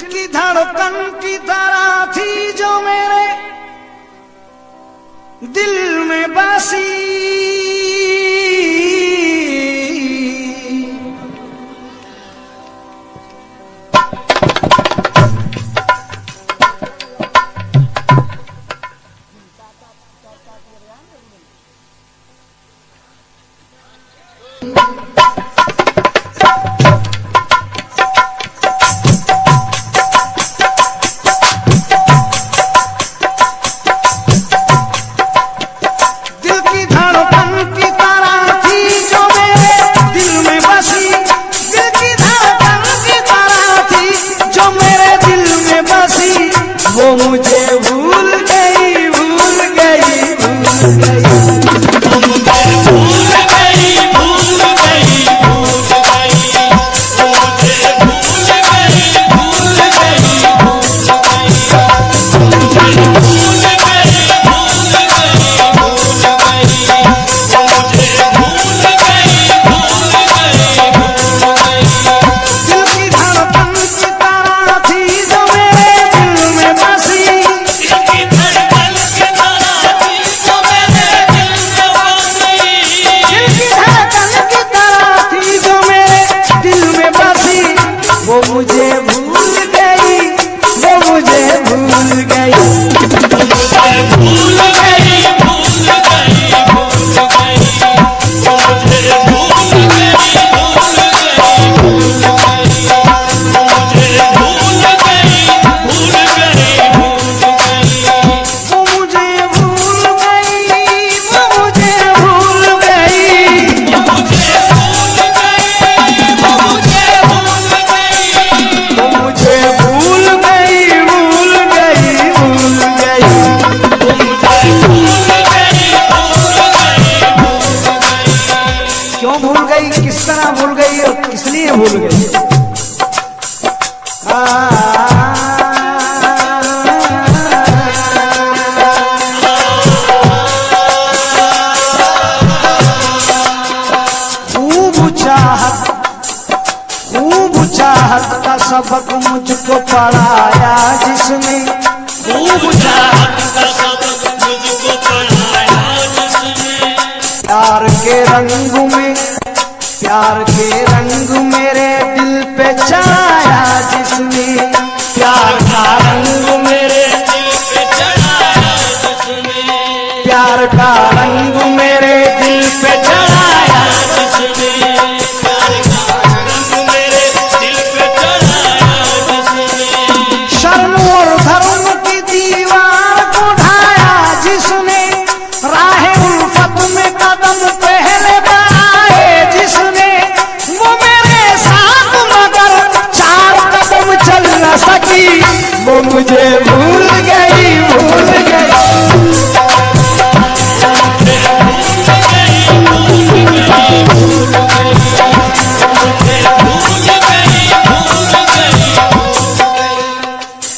की धड़कन की तरह थी जो मेरे दिल में बसी, सबक मुझको पढ़ाया जिसने, खूब चाहत का सबक मुझको पढ़ाया जिसने, प्यार के रंग मेरे दिल पे चढ़ाया जिसने, प्यार का रंग मेरे दिल पे चढ़ाया जिसने, प्यार का रंग मेरे दिल पे चढ़ाया जिसने, प्यार का रंग मेरे दिल पे चढ़ाया जिसने, शर्म और धर्म की दीवार को ढाया जिसने, राह उल्फत में कदम पहले बढ़ाए जिसने, वो मेरे साथ मगर 4 कदम चल न सकी, वो मुझे भूल गई, भूल गई।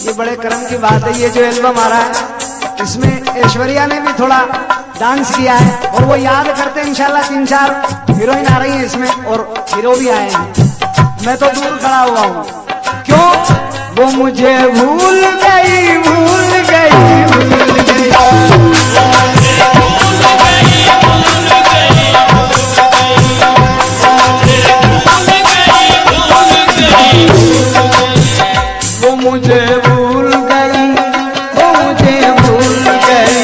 ये बड़े कर्म की बात है। ये जो एल्बम आ रहा है इसमें ऐश्वर्या ने भी थोड़ा डांस किया है और वो याद करते हैं इंशाल्लाह 3-4 हीरोइन आ रही हैं इसमें और हीरो भी आए हैं। मैं तो दूर खड़ा हुआ हूँ, क्यों? वो मुझे भूल गई, भूल गई, भूल गई। वो मुझे भूल गई, वो मुझे भूल गई,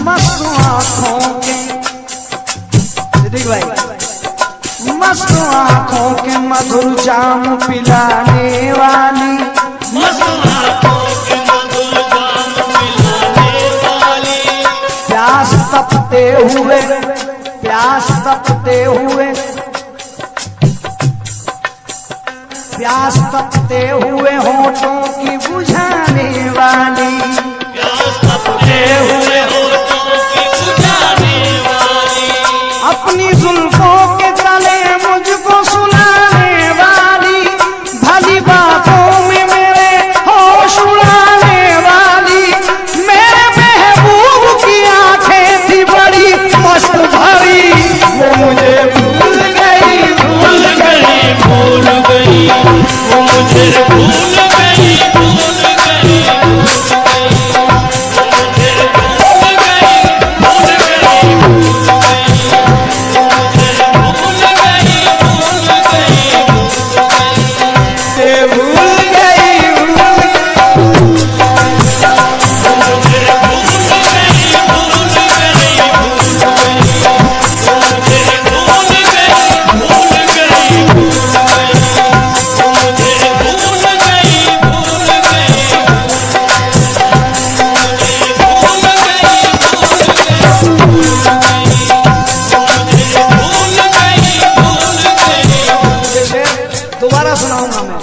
मस्त आँखों के सिद्दीक भाई, मस्त आँखों के मधुर जाम पिलाने वाली, मस्त आँखों के मधुर जाम पिलाने वाली, प्यास तपते हुए, प्यास तपते हुए, प्यास तपते हुए होठों की बुझाने वाली, प्यास तपते हुए होठों की बुझाने वाली, अपनी जुल्फों के तले मुझको सुलाने वाली, भली बातों में मेरे होश उड़ाने वाली, मेरे महबूब की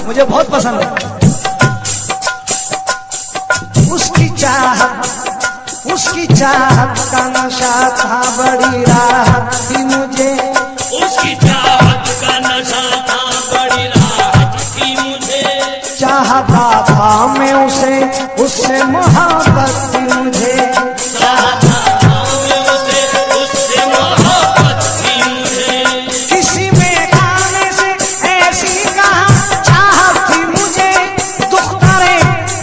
मुझे बहुत पसंद है। उसकी चाहत का नशा था, बड़ी राहत थी मुझे। उसकी चाहत का नशा था, बड़ी राहत थी मुझे। चाहता था मैं उसे, उससे मोहब्बत थी मुझे। चाहता था मैं उसे, उससे मोहब्बत थी मुझे। किसी में आने से ऐसी कहा चाहत थी मुझे। दुख तारे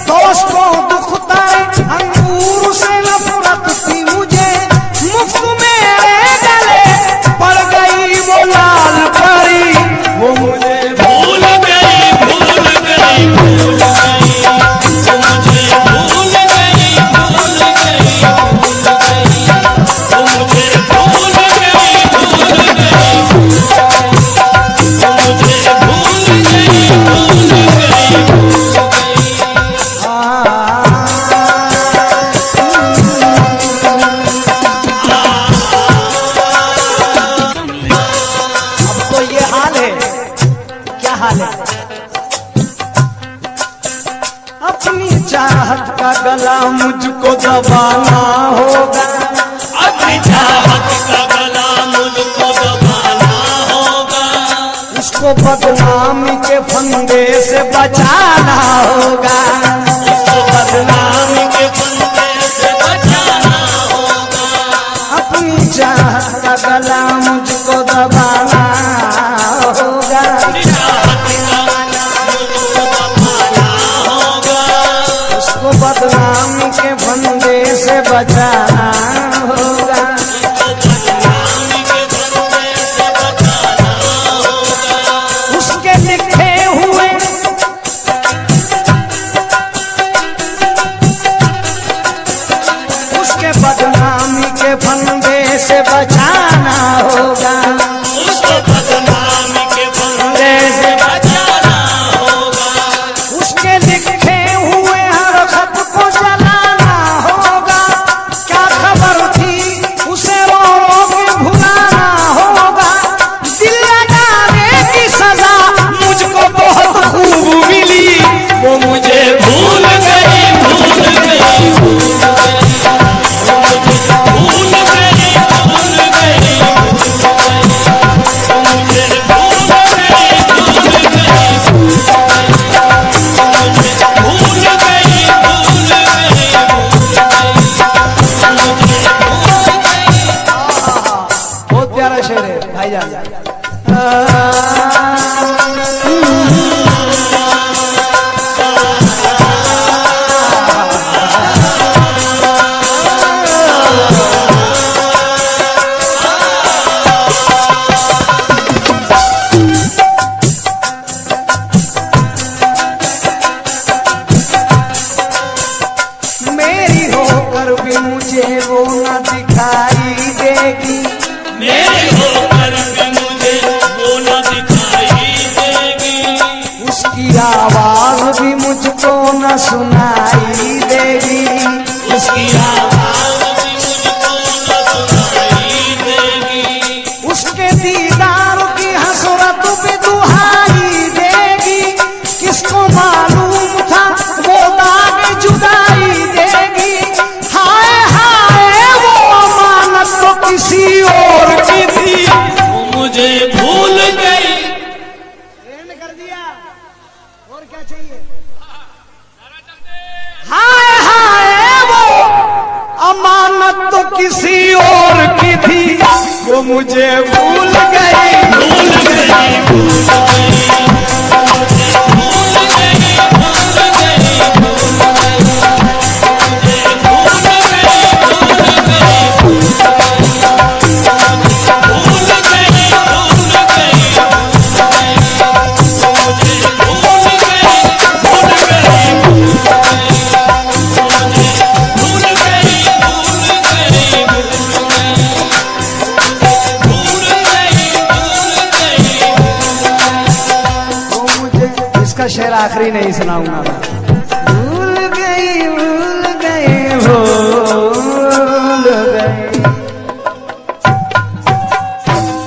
दोस्त को दुख तारे, अंगूर से नफरत थी मुझे। मुफ्त मेरे गले पड़ गई वो लाल परी, वो मुझे भूल गई, भूल गई, भूल गई। वो मुझे भूल गई, भूल गई, भूल गई। वो मुझे भूल गई, भूल गई। वो मुझे भूल गई, भूल अब तो ये हाल है। क्या हाल है? अपनी चाहत का गला मुझको दबाना होगा। अपनी चाहत का गला मुझको दबाना होगा। उसको बदनामी के फंदे से बचाना होगा। उसको बदनामी के फंदे से बचाना होगा। अपनी चाहत का गला मुझको दबाना होगा। अपनी चाहत का गला मुझको दबाना होगा। उसको बदनामी के फंदे से बचाना होगा। उसको बदनामी के फंदे से बचाना होगा। उसके लिखे हुए उसके बदनामी के फंदे से बचाना होगा। उसको बदनामी के फंदे से बचाना होगा। उसके लिखे हुए हर खत को जलाना होगा। क्या खबर थी उसे रो रो के भुलाना होगा। दिल लगाने की सजा मुझको बहुत खूब मिली, वो मुझे भूल गई, भूल गई, भूल गई। वो मुझे भूल गई, भूल गई, भूल गई। वो मुझे भूल गई, भूल गई, भूल गई। वो मुझे भूल गई, भूल गई, भूल गई। वो मुझे भूल गई। बहुत प्यारा शेर है भाईजान। मेरी होकर भी मुझे वो न दिखाई देगी। मेरी होकर भी मुझे वो न दिखाई देगी। उसकी आवाज भी मुझको न सुनाई देगी। उसकी आवाज भी मुझको न सुनाई देगी। उसके दीदार की हसरत भी दुहाई देगी। किसको मालूम था वो दाग जुदाई देगी। हाय हाय वो अमानत तो किसी और की थी, वो मुझे भूल गई। एंड कर दिया। और क्या चाहिए? हाय हाय वो अमानत तो किसी और की थी, वो मुझे भूल गई, भूल गई, भूल गई। मुझे भूल गई, शेर आखिरी नहीं सुनाऊंगा मैं।